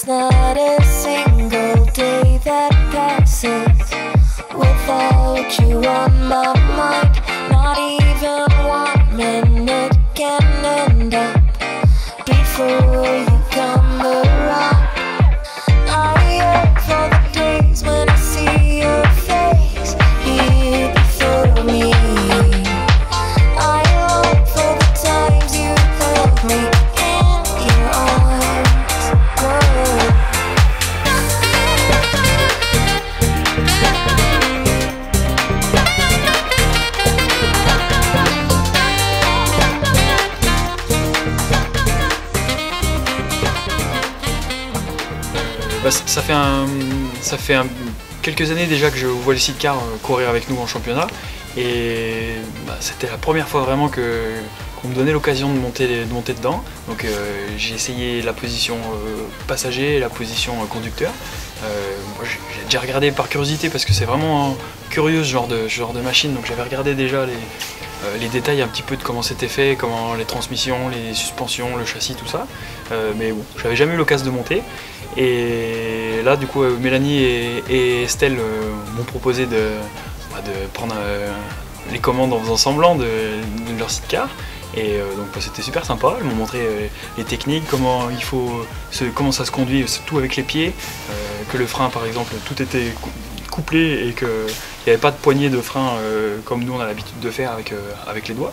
There's not a single day that passes without you on my mind. Not even 1 minute can end up before you come around. I yearn for the days when I see your face here before me. I long for the times you held me in your arms. Whoa. Ça fait quelques années déjà que je vois les sidecars courir avec nous en championnat, et c'était la première fois vraiment qu'on me donnait l'occasion de monter dedans. Donc j'ai essayé la position passager et la position conducteur. J'ai déjà regardé par curiosité parce que c'est vraiment curieux ce genre de machine, donc j'avais regardé déjà les détails un petit peu de comment c'était fait, comment les transmissions, les suspensions, le châssis, tout ça. Mais bon, j'avais jamais eu l'occasion de monter. Et là, du coup, Mélanie et Estelle m'ont proposé de prendre les commandes en faisant semblant de leur sidecar. Et donc c'était super sympa. Elles m'ont montré les techniques, comment ça se conduit, tout avec les pieds, que le frein par exemple, tout était couplé et qu'il n'y avait pas de poignée de frein comme nous on a l'habitude de faire avec les doigts.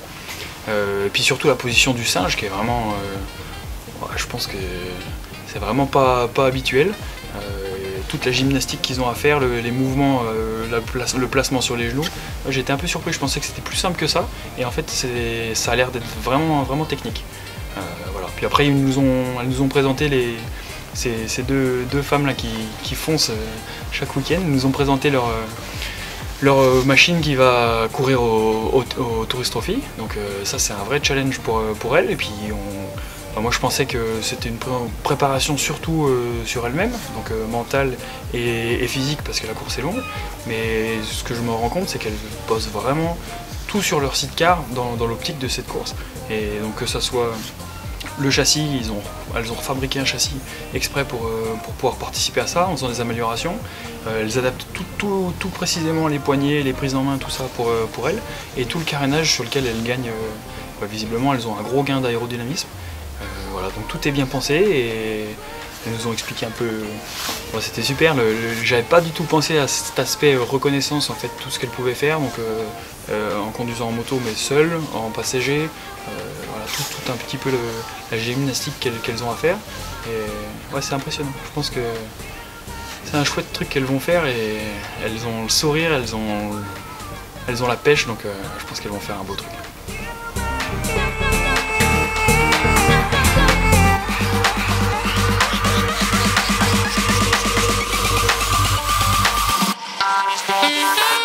Et puis surtout la position du singe qui est vraiment, je pense que c'est vraiment pas habituel. Toute la gymnastique qu'ils ont à faire, les mouvements, le placement sur les genoux. J'étais un peu surpris, je pensais que c'était plus simple que ça, et en fait ça a l'air d'être vraiment technique. Voilà. Puis après elles nous ont présenté ces deux femmes là qui foncent chaque week-end, nous ont présenté leur machine qui va courir au Tourist Trophy. Donc ça c'est un vrai challenge pour elles. Et puis moi je pensais que c'était une préparation surtout sur elle-même, donc mentale et physique parce que la course est longue, mais ce que je me rends compte c'est qu'elles bossent vraiment tout sur leur sidecar dans l'optique de cette course. Et donc que ça soit le châssis, elles ont fabriqué un châssis exprès pour pouvoir participer à ça en faisant des améliorations. Elles adaptent tout précisément, les poignées, les prises en main, tout ça pour elles, et tout le carénage sur lequel elles gagnent. Visiblement elles ont un gros gain d'aérodynamisme. Voilà, donc tout est bien pensé et elles nous ont expliqué un peu. Bon, c'était super, j'avais pas du tout pensé à cet aspect reconnaissance, en fait, tout ce qu'elles pouvaient faire, donc en conduisant en moto mais seule, en passager, voilà, tout un petit peu la gymnastique qu'elles ont à faire. Et ouais, c'est impressionnant, je pense que c'est un chouette truc qu'elles vont faire, et elles ont le sourire, elles ont la pêche, donc je pense qu'elles vont faire un beau truc. Bye.